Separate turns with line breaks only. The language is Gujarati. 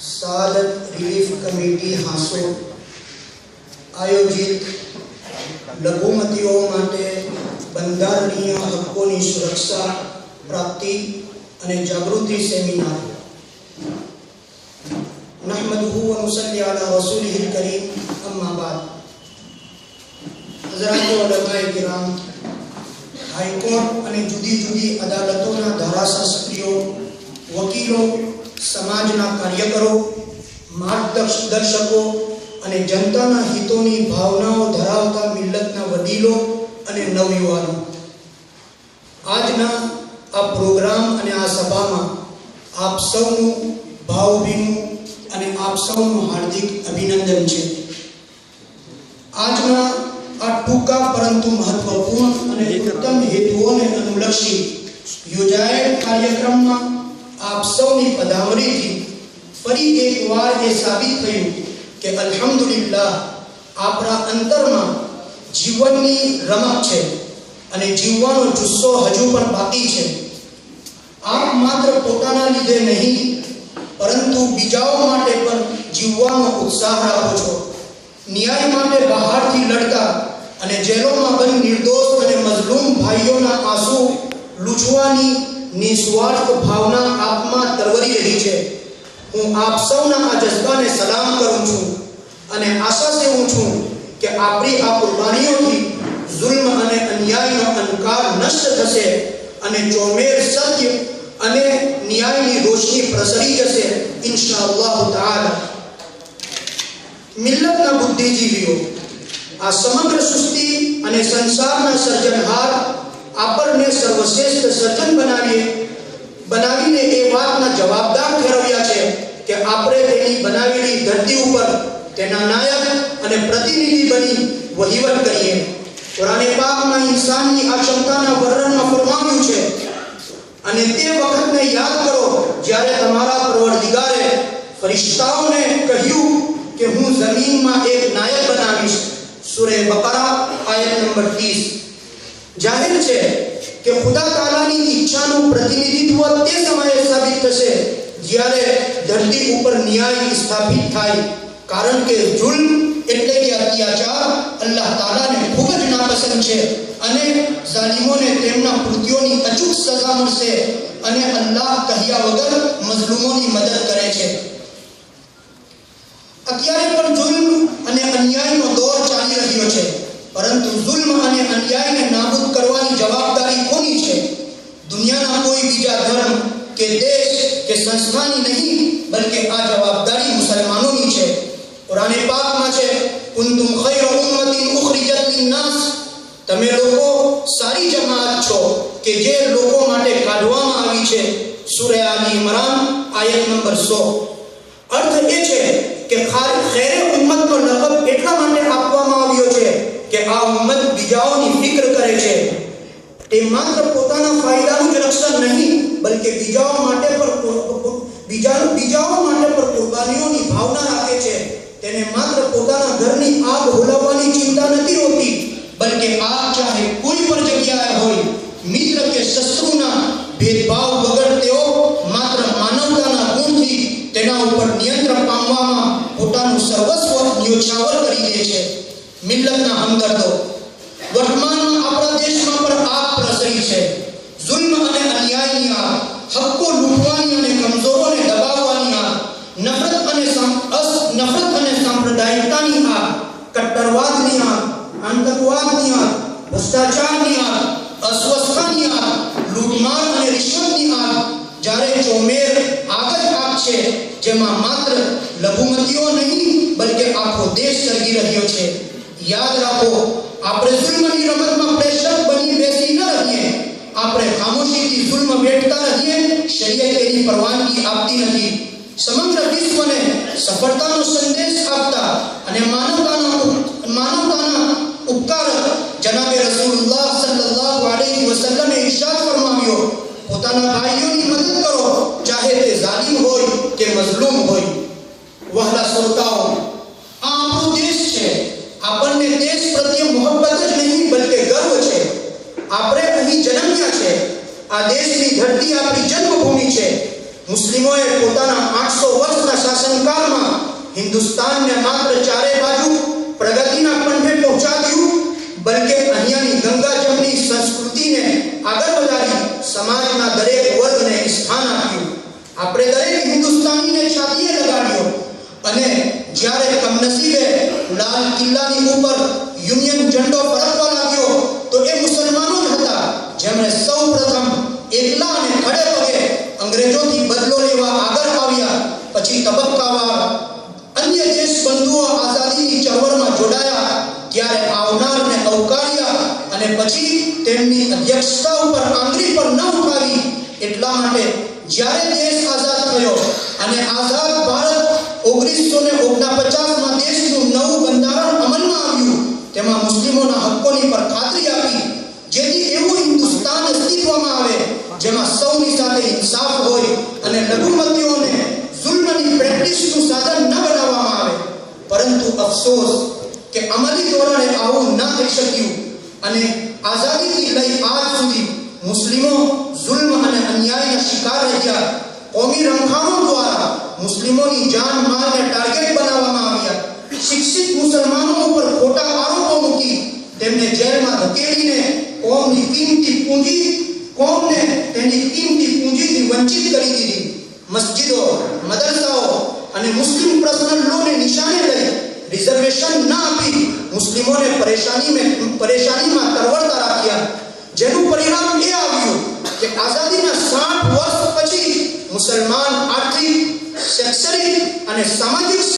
सादत रिलीफ कमेटी हासो आयोजित लघुमतीओ माटे બંધારણીય હકોની સુરક્ષા પ્રાપ્તિ અને જાગૃતિ સેમિનાર નહમદુહુ વ નુસલ્લી અલા રસૂલિહિલ કરીમ અમ્મા બાદ હઝરાત ઉલમાએ કિરામ હાઈકોર્ટ અને જુદી જુદી અદાલતોના ધારાશાસ્ત્રીઓ વકીલો સમાજના કાર્યકરો માર્ગદર્શકો અને જનતાના હિતોની ભાવનાઓ ધરાવતા મિલ્લતના વડીલો અને નવયુવાનો આજના આ પ્રોગ્રામ અને આ સભામાં આપ સૌનું ભાવભીનું અને આપ સૌનું હાર્દિક અભિનંદન છે। આજના આ ટૂંકા પરંતુ મહત્વપૂર્ણ અને ઉત્તમ હેતુઓને અનુલક્ષી યોજાયેલ કાર્યક્રમમાં આપ સૌની પધામણીથી ફરી એકવાર એ સાબિત થયું કે અલ્હમ્દુલિલ્લાહ આપણા અંતરમાં જીવનની રમત છે અને જીવવાનો જુસ્સો હજુ પણ બાકી છે। આપ માત્ર પોતાના લીધે નહીં પરંતુ બીજાઓ માટે પણ જીવવાનો ઉત્સાહ રાખો છો। ન્યાય માટે બહારથી લડતા અને જેલોમાં બંધ નિર્દોષ અને મઝલૂમ ભાઈઓના આંસુ લૂછવાની નિસ્વાર્થ ભાવના આપમાં તરવરી રહી છે। હું આપ સૌના આ જજ્બાને સલામ કરું છું અને આશા સેવું છું કે આપણી આ કુરબાનીઓથી જુલ્મ અને અન્યાયનો અંકાર નષ્ટ થશે અને ચોમેર સત્ય અને ન્યાયની રોશની પ્રસરી જશે ઇન્શાઅલ્લાહ તાઆલા। મિલ્લતના બુદ્ધિજીવીઓ આ સમગ્ર સૃષ્ટિ અને સંસારના સર્જનહાર આપણને સર્વશ્રેષ્ઠ સર્જન બનાવીને એ વાતના જવાબદાર ઠેરવ્યા છે કે આપણે તેની બનાવેલી ધરતી ઉપર તેના નાયક અને પ્રતિનિધિ બની વહીવટ કરીએ। કુરાને પાકમાં ઇન્સાનની આ ક્ષમતાના વર્ણનમાં ફરમાવ્યું છે અને તે વખતને યાદ કરો જ્યારે તમારા પરવરદિગારે ફરિશ્તાઓને કહ્યું કે હું જમીનમાં એક નાયક બનાવીશ। સૂરે બકરા આયત નંબર 30। જાહેર છે કે ખુદા તાલાની ઈચ્છાનું પ્રતિનિધિત્વ તે સમયે સાબિત થશે જ્યારે ધરતી ઉપર ન્યાય સ્થાપિત થાય, કારણ કે જુલ્મ એટલે કે અત્યાચાર અલ્લાહ તાલાને ખૂબ જ નાપસંદ છે અને ઝાલિમોને તેમના કૃત્યોની અચૂક સજા મળશે અને અલ્લાહ કહ્યા વગર મઝલૂમોની મદદ કરે છે। અત્યારે પણ જુલ્મ અને અન્યાયનો દોર ચાલી રહ્યો છે, પરંતુ જુલ્મ અને અન્યાયને નાબૂદ કરવાની જવાબદારી કોની છે? દુનિયાના કોઈ બીજા ધર્મ કે દેશ કે સંસ્થાની નહીં, બલ્કે આ જવાબદારી મુસલમાનોની છે। કુરાને પાકમાં છે કુંતુમ ખૈર ઉમ્મતિન ઉખરિજત લિન્નાસ, તમે લોકો સારી જમાત છો કે જે લોકો માટે કાઢવામાં આવી છે। સૂરે આલી ઇમરાન આયત નંબર 100। अर्थ એ છે કે ખૈર ઉમ્મતનો લકબ એટલા માટે આપવામાં આવ્યો છે કે આ ઉમ્મત બીજાઓની ફિક્ર કરે છે। તે માત્ર પોતાના ફાયદાનું જ રક્ષણ નહીં, બલ્કે બીજાઓ માટે પણ કુરબાનીઓની ભાવના રાખે છે। તેને માત્ર પોતાના ઘરની આગ હોલવવાની ચિંતા નથી હોતી, બલ્કે આગ ચાહે કોઈ પણ જગ્યાએ હોય, મિત્ર કે શત્રુના ભેદભાવ વગર તેઓ માત્ર માનવતાના ગુણથી તેના ઉપર નિયંત્રણ પામવામાં પોતાનું સર્વસ્વ ન્યોછાવર કરી દે છે। મિલ્લતના હમદર્દો, વર્તમાનમાં આપણા દેશમાં પણ આગ પ્રસરી છે। જુલ્મ અને અન્યાયની આગ, હક્કો લૂંટવાની અને કમજોરોને દબાવવાની આગ, નફરત અને સાંપ્રદાયિકતાની આગ, કટ્ટરવાદની આગ, આતંકવાદની આગ, ભ્રષ્ટાચારની આગ, અસ્વસ્થતાની આગ, લૂંટમાર અને રિશ્વતની આગ, જ્યારે ચોમેર આગ જ આગ છે જેમાં માત્ર લઘુમતીઓ નહીં બલ્કે આખો દેશ સળગી રહ્યો છે। યાદ રાખો, આપણે જુલ્મની રમતમાં પ્રેક્ષક બની બેસી ન રહીએ। આપણે ખામોશીથી જુલ્મ વેઠતા રહીએ, શરીયત તેની પરવાનગી આપતી નથી। સમગ્ર વિશ્વને સફળતાનો સંદેશ આપતા અને માનવતાના ઉપકારક જનાબે રસૂલુલ્લાહ સલ્લલ્લાહુ અલૈહિ વસલ્લમે ઇરશાદ ફરમાવ્યો, પોતાના ભાઈઓની મદદ કરો, ચાહે તે ઝાલિમ હોય કે મઝલૂમ હોય। વહાલા શ્રોતાઓ, આ આપણો દેશ છે। આપણને દેશ પ્રત્યે મોહબ્બત જ નહીં બલ્કે ગર્વ છે। આપણે અહીં જન્મ્યા છે। આ દેશની ધરતી આપણી જન્મભૂમિ છે. મુસ્લિમોએ પોતાના 800 વર્ષના શાસનકાળમાં હિન્દુસ્તાનને માત્ર ચારે બાજુ પ્રગતિના પંથે પહોંચાડ્યું, બલકે અહીંયાની ગંગા જમની સંસ્કૃતિને આગળ વધારી સમાજના દરેક વર્ગને સ્થાન આપ્યું. આપણે દરેક હિન્દુસ્તાનીને છાતીએ લગાડ્યો અને જ્યારે કમનસીબે લાલ કિલ્લાની ઉપર યુનિયન ઝંડો ફરકવા લાગ્યો તો એ મુસલમાનો જ હતા જેમણે સૌપ્રથમ એકલા અને ખડે પગે અંગ્રેજોથી બદલો લેવા આગળ આવ્યા. પછી તબક્કાવાર અન્ય દેશ બંધુઓ આઝાદીની ચળવળમાં જોડાયા ત્યારે આવનારને આવકાર્યા અને પછી તેમની અધ્યક્ષતા ઉપર આંગળી પર ન ઉઠાવી. એટલા માટે જ્યારે દેશ આઝાદ થયો અને આઝાદ ભારત 1949માં દેશનું નવું બંધારણ અમલમાં આવ્યું, તેમાં મુસ્લિમોના હક્કોની પર ખાતરી આપી જેથી એવું હિન્દુસ્તાન અસ્તિત્વમાં આવે જેમાં સૌની સાથે ઇન્સાફ હોય અને લઘુમતીઓને જુલ્મની પ્રેક્ટિસનું સાધન ન બનાવવામાં આવે. પરંતુ અફસોસ કે અમલી ધોરણે આવું ન થઈ શક્યું અને આઝાદીથી લઈ આજ સુધી મુસ્લિમો જુલ્મ અને અન્યાયના શિકાર રહ્યા. કોમી રમખાણો દ્વારા મુસ્લિમોની જાન માલને ટાર્ગેટ બનાવવામાં આવ્યા. શિક્ષિત મુસલમાનો ઉપર ખોટા આરોપો મૂકી તેમને જેલમાં ધકેલીને કોમની કિંમતી પૂંજીથી વંચિત કરી દીધી. મસ્જિદો, મદરસાઓ અને મુસ્લિમ પર્સનલ લોને નિશાને લઈ રિઝર્વેશન ન આપી મુસ્લિમોને પરેશાનીમાં તરવરતા રાખ્યા. જેનું પરિણામ એ આવ્યું કે આઝાદીના 60 વર્ષ પછી મુસલમાન આર્થિક, શૈક્ષણિક અને સામાજિક